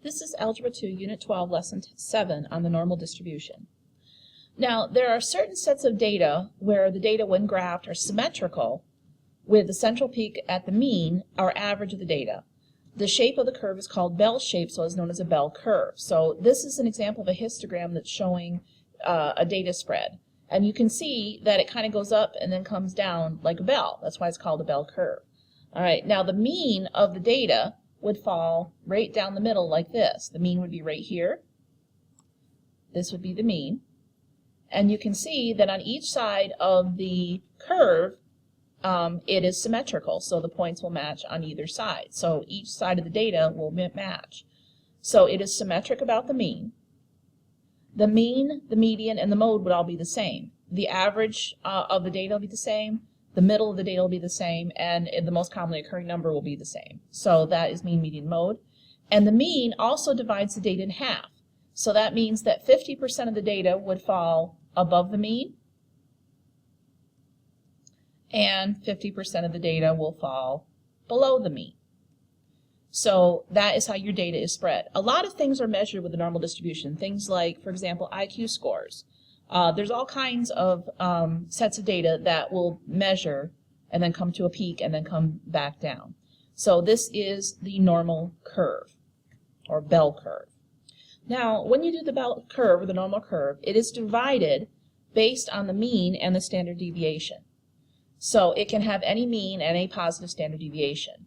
This is Algebra 2, Unit 12, Lesson 7 on the normal distribution. Now, there are certain sets of data where the data when graphed are symmetrical with the central peak at the mean or average of the data. The shape of the curve is called bell shape, so it's known as a bell curve. So this is an example of a histogram that's showing a data spread. And you can see that it kind of goes up and then comes down like a bell. That's why it's called a bell curve. All right, now the mean of the data would fall right down the middle like this. The mean would be right here. This would be the mean. And you can see that on each side of the curve, it is symmetrical, so the points will match on either side. So each side of the data will match. So it is symmetric about the mean. The mean, the median, and the mode would all be the same. The average of the data will be the same. The middle of the data will be the same, and the most commonly occurring number will be the same. So that is mean, median, mode. And the mean also divides the data in half. So that means that 50% of the data would fall above the mean, and 50% of the data will fall below the mean. So that is how your data is spread. A lot of things are measured with the normal distribution. Things like, for example, IQ scores. There's all kinds of sets of data that will measure and then come to a peak and then come back down. So this is the normal curve or bell curve. Now, when you do the bell curve or the normal curve, it is divided based on the mean and the standard deviation. So it can have any mean and a positive standard deviation.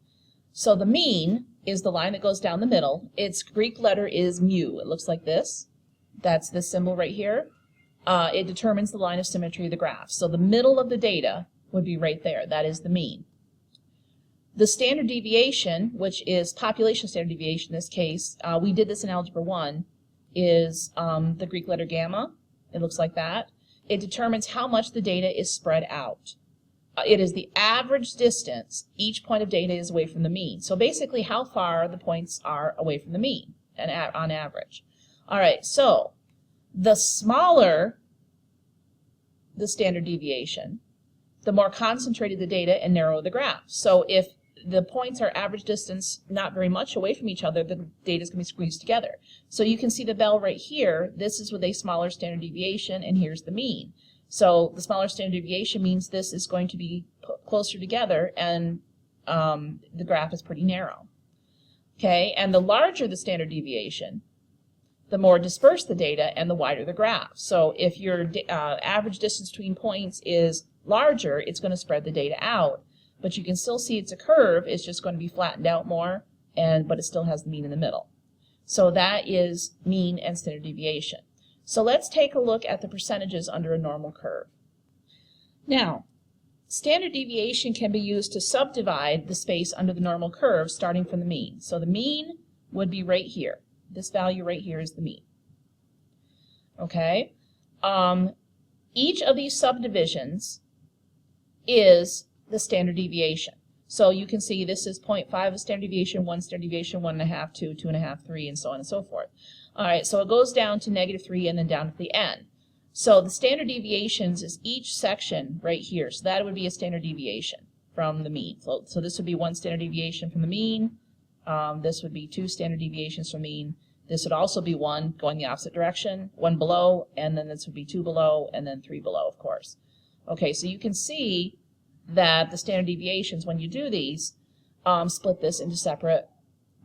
So the mean is the line that goes down the middle. Its Greek letter is mu. It looks like this. That's this symbol right here. It determines the line of symmetry of the graph. So the middle of the data would be right there. That is the mean. The standard deviation, which is population standard deviation in this case, we did this in Algebra 1, is the Greek letter gamma. It looks like that. It determines how much the data is spread out. It is the average distance each point of data is away from the mean. So basically how far the points are away from the mean and on average. All right, so the smaller the standard deviation, the more concentrated the data and narrow the graph. So if the points are average distance not very much away from each other, the data is going to be squeezed together. So you can see the bell right here. This is with a smaller standard deviation, and here's the mean. So the smaller standard deviation means this is going to be closer together, and the graph is pretty narrow. Okay, and the larger the standard deviation, the more dispersed the data and the wider the graph. So if your average distance between points is larger, it's going to spread the data out, but you can still see it's a curve. It's just going to be flattened out more, but it still has the mean in the middle. So that is mean and standard deviation. So let's take a look at the percentages under a normal curve. Now, standard deviation can be used to subdivide the space under the normal curve starting from the mean. So the mean would be right here. This value right here is the mean. Okay? Each of these subdivisions is the standard deviation. So you can see this is 0.5 of standard deviation, 1 standard deviation, 1.5, 2, 2.5, 3, and so on and so forth. All right, so it goes down to -3 and then down to the end. So the standard deviations is each section right here. So that would be a standard deviation from the mean. So this would be 1 standard deviation from the mean. This would be 2 standard deviations from mean. This would also be 1 going the opposite direction, 1 below, and then this would be 2 below, and then 3 below, of course. Okay, so you can see that the standard deviations, when you do these, split this into separate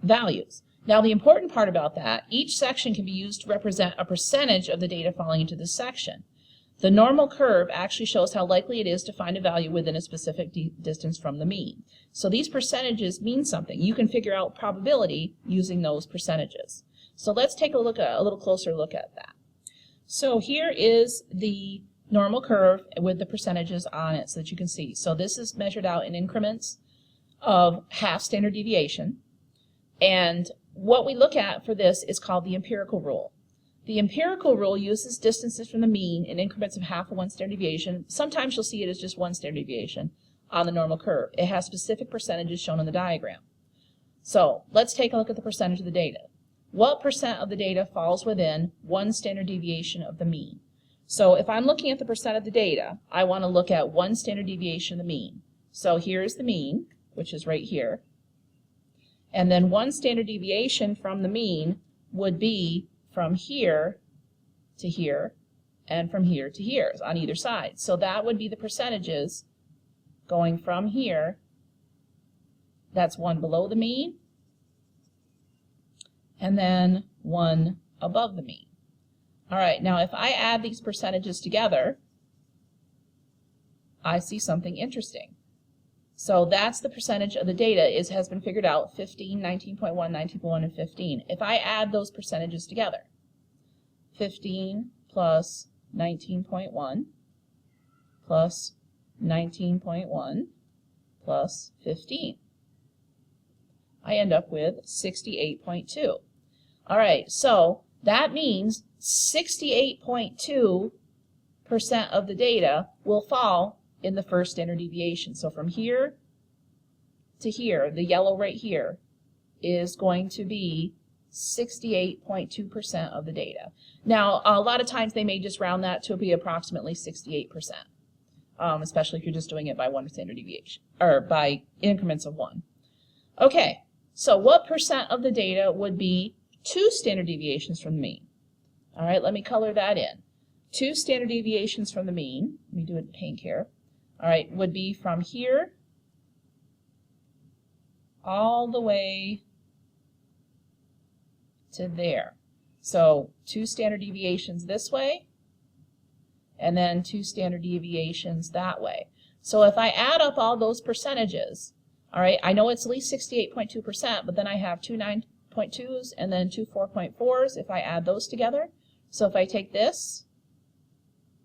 values. Now, the important part about that, each section can be used to represent a percentage of the data falling into this section. The normal curve actually shows how likely it is to find a value within a specific distance from the mean. So these percentages mean something. You can figure out probability using those percentages. So let's take a little closer look at that. So here is the normal curve with the percentages on it so that you can see. So this is measured out in increments of half standard deviation. And what we look at for this is called the empirical rule. The empirical rule uses distances from the mean in increments of half of 1 standard deviation. Sometimes you'll see it as just 1 standard deviation on the normal curve. It has specific percentages shown in the diagram. So let's take a look at the percentage of the data. What percent of the data falls within 1 standard deviation of the mean? So if I'm looking at the percent of the data, I want to look at 1 standard deviation of the mean. So here's the mean, which is right here. And then 1 standard deviation from the mean would be from here to here and from here to here on either side. So that would be the percentages going from here. That's one below the mean, and then one above the mean. All right, now if I add these percentages together, I see something interesting. So that's the percentage of the data has been figured out, 15, 19.1, 19.1, and 15. If I add those percentages together, 15 plus 19.1 plus 19.1 plus 15, I end up with 68.2. All right, so that means 68.2% of the data will fall in the first standard deviation. So from here to here, the yellow right here is going to be 68.2% of the data. Now, a lot of times they may just round that to be approximately 68%, especially if you're just doing it by one standard deviation, or by increments of one. Okay, so what percent of the data would be 2 standard deviations from the mean? All right, let me color that in. 2 standard deviations from the mean, let me do it in pink here, all right, would be from here all the way to there. So 2 standard deviations this way, and then 2 standard deviations that way. So if I add up all those percentages, all right, I know it's at least 68.2%, but then I have 2 9.2s and then 2 4.4s if I add those together. So if I take this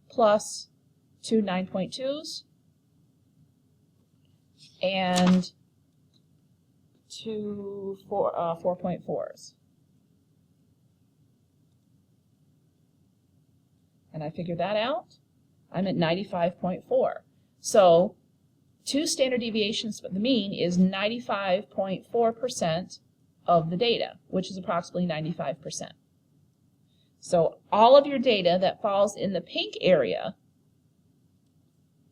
plus 2 9.2s and 2 4.4s, and I figure that out, I'm at 95.4. So 2 standard deviations from the mean is 95.4% of the data, which is approximately 95%. So all of your data that falls in the pink area,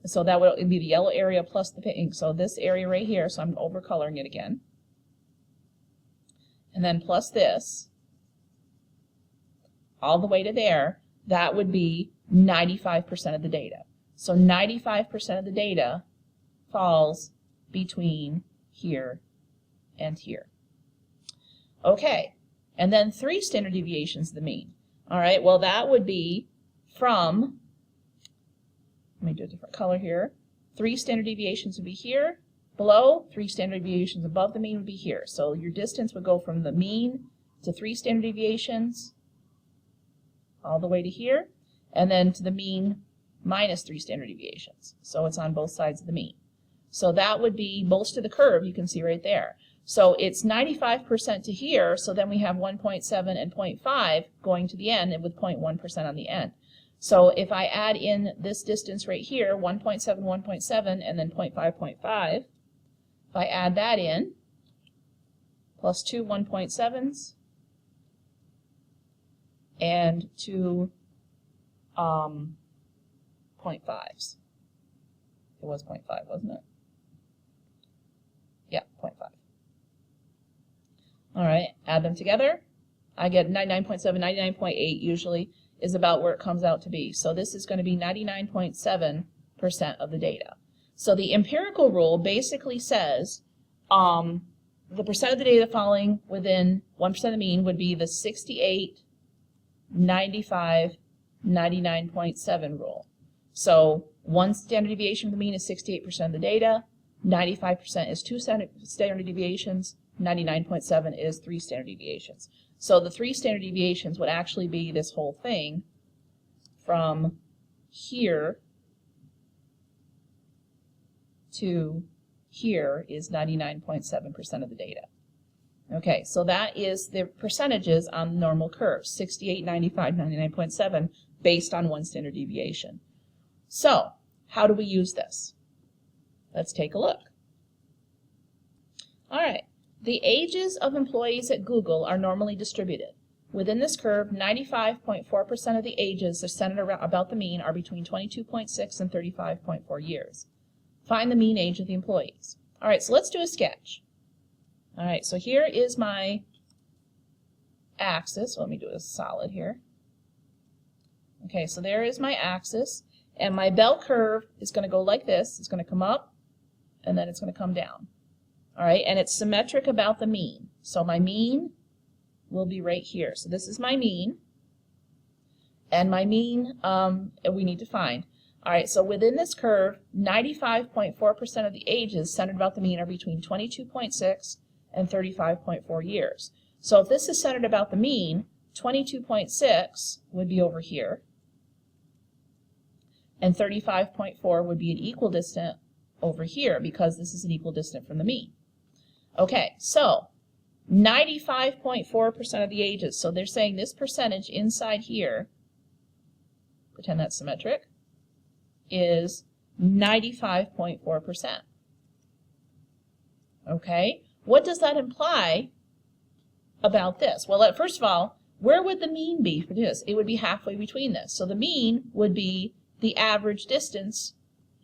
so that would be the yellow area plus the pink, so this area right here, so I'm overcoloring it again, and then plus this, all the way to there, that would be 95% of the data. So 95% of the data falls between here and here. Okay, and then 3 standard deviations of the mean. All right, well that would be from, let me do a different color here, 3 standard deviations would be here, below, 3 standard deviations above the mean would be here. So your distance would go from the mean to 3 standard deviations all the way to here, and then to the mean minus 3 standard deviations. So it's on both sides of the mean. So that would be most of the curve you can see right there. So it's 95% to here, so then we have 1.7 and 0.5 going to the end, and with 0.1% on the end. So if I add in this distance right here, 1.7, 1.7, and then 0.5, 0.5, if I add that in, plus 2 1.7s, and 2 0.5s. It was 0.5, wasn't it? Yeah, 0.5. All right, add them together. I get 99.7, 99.8 usually is about where it comes out to be. So this is going to be 99.7% of the data. So the empirical rule basically says the percent of the data falling within 1% of the mean would be the 68, 95, 99.7 rule. So 1 standard deviation from the mean is 68% of the data, 95% is 2 standard deviations, 99.7 is 3 standard deviations. So the 3 standard deviations would actually be this whole thing from here to here is 99.7% of the data. Okay, so that is the percentages on the normal curve, 68, 95, 99.7, based on 1 standard deviation. So, how do we use this? Let's take a look. All right, the ages of employees at Google are normally distributed. Within this curve, 95.4% of the ages are centered around about the mean are between 22.6 and 35.4 years. Find the mean age of the employees. All right, so let's do a sketch. All right, so here is my axis. Let me do a solid here. Okay, so there is my axis, and my bell curve is going to go like this. It's going to come up, and then it's going to come down. All right, and it's symmetric about the mean. So my mean will be right here. So this is my mean, and my mean we need to find. All right, so within this curve, 95.4% of the ages centered about the mean are between 22.6 and 35.4 years. So if this is centered about the mean, 22.6 would be over here, and 35.4 would be an equidistant over here because this is an equidistant from the mean. Okay, so 95.4% of the ages, so they're saying this percentage inside here, pretend that's symmetric, is 95.4%. Okay, what does that imply about this? Well, first of all, where would the mean be for this? It would be halfway between this. So the mean would be the average distance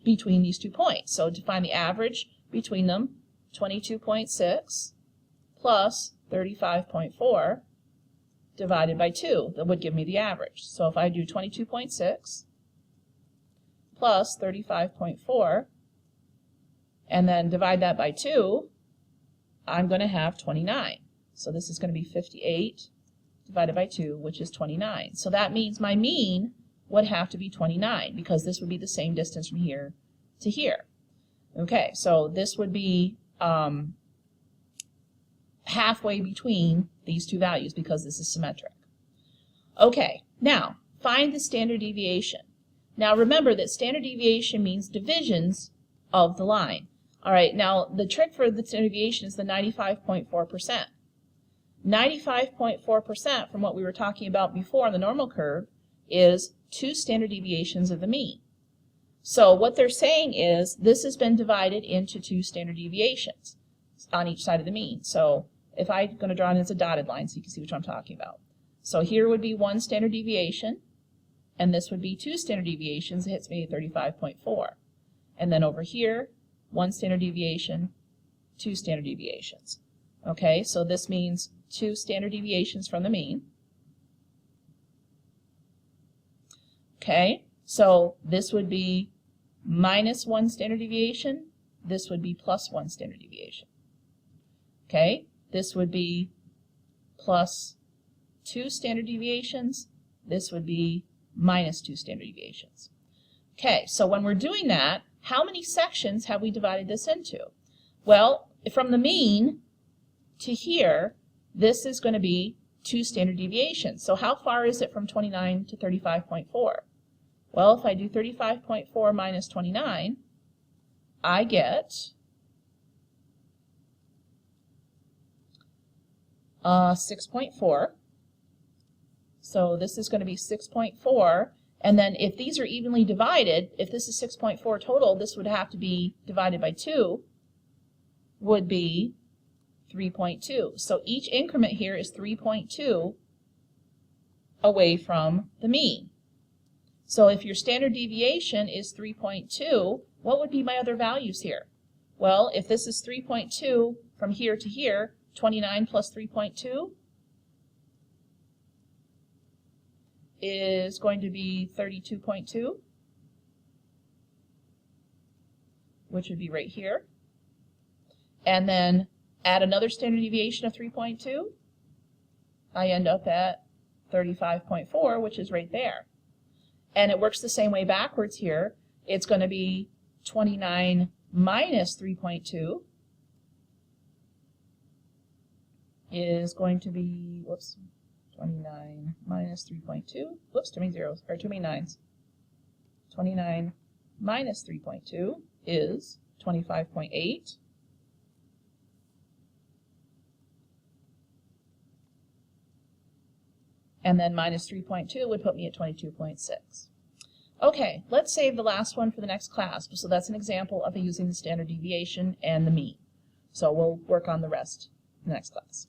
between these 2 points. So to find the average between them, 22.6 plus 35.4 divided by 2. That would give me the average. So if I do 22.6 plus 35.4 and then divide that by 2, I'm going to have 29. So this is going to be 58 divided by 2, which is 29. So that means my mean would have to be 29 because this would be the same distance from here to here. Okay, so this would be halfway between these two values because this is symmetric. Okay, now find the standard deviation. Now remember that standard deviation means divisions of the line. All right, now the trick for the standard deviation is the 95.4%. 95.4% from what we were talking about before on the normal curve is 2 standard deviations of the mean. So what they're saying is this has been divided into 2 standard deviations on each side of the mean. So if I'm going to draw it as a dotted line so you can see what I'm talking about. So here would be 1 standard deviation, and this would be 2 standard deviations. It hits me at 35.4. And then over here, 1 standard deviation, 2 standard deviations. Okay, so this means 2 standard deviations from the mean. Okay, so this would be minus 1 standard deviation. This would be plus 1 standard deviation. Okay, this would be plus 2 standard deviations. This would be minus 2 standard deviations. Okay, so when we're doing that, how many sections have we divided this into? Well, from the mean to here, this is going to be 2 standard deviations. So how far is it from 29 to 35.4? Well, if I do 35.4 minus 29, I get 6.4. So this is going to be 6.4. And then if these are evenly divided, if this is 6.4 total, this would have to be divided by 2, would be 3.2. So each increment here is 3.2 away from the mean. So if your standard deviation is 3.2, what would be my other values here? Well, if this is 3.2 from here to here, 29 plus 3.2 is going to be 32.2, which would be right here. And then add another standard deviation of 3.2, I end up at 35.4, which is right there. And it works the same way backwards here. It's going to be 29 minus 3.2 is going to be, 29 minus 3.2, too many zeros, or too many nines. 29 minus 3.2 is 25.8. And then minus 3.2 would put me at 22.6. Okay, let's save the last one for the next class. So that's an example of using the standard deviation and the mean. So we'll work on the rest in the next class.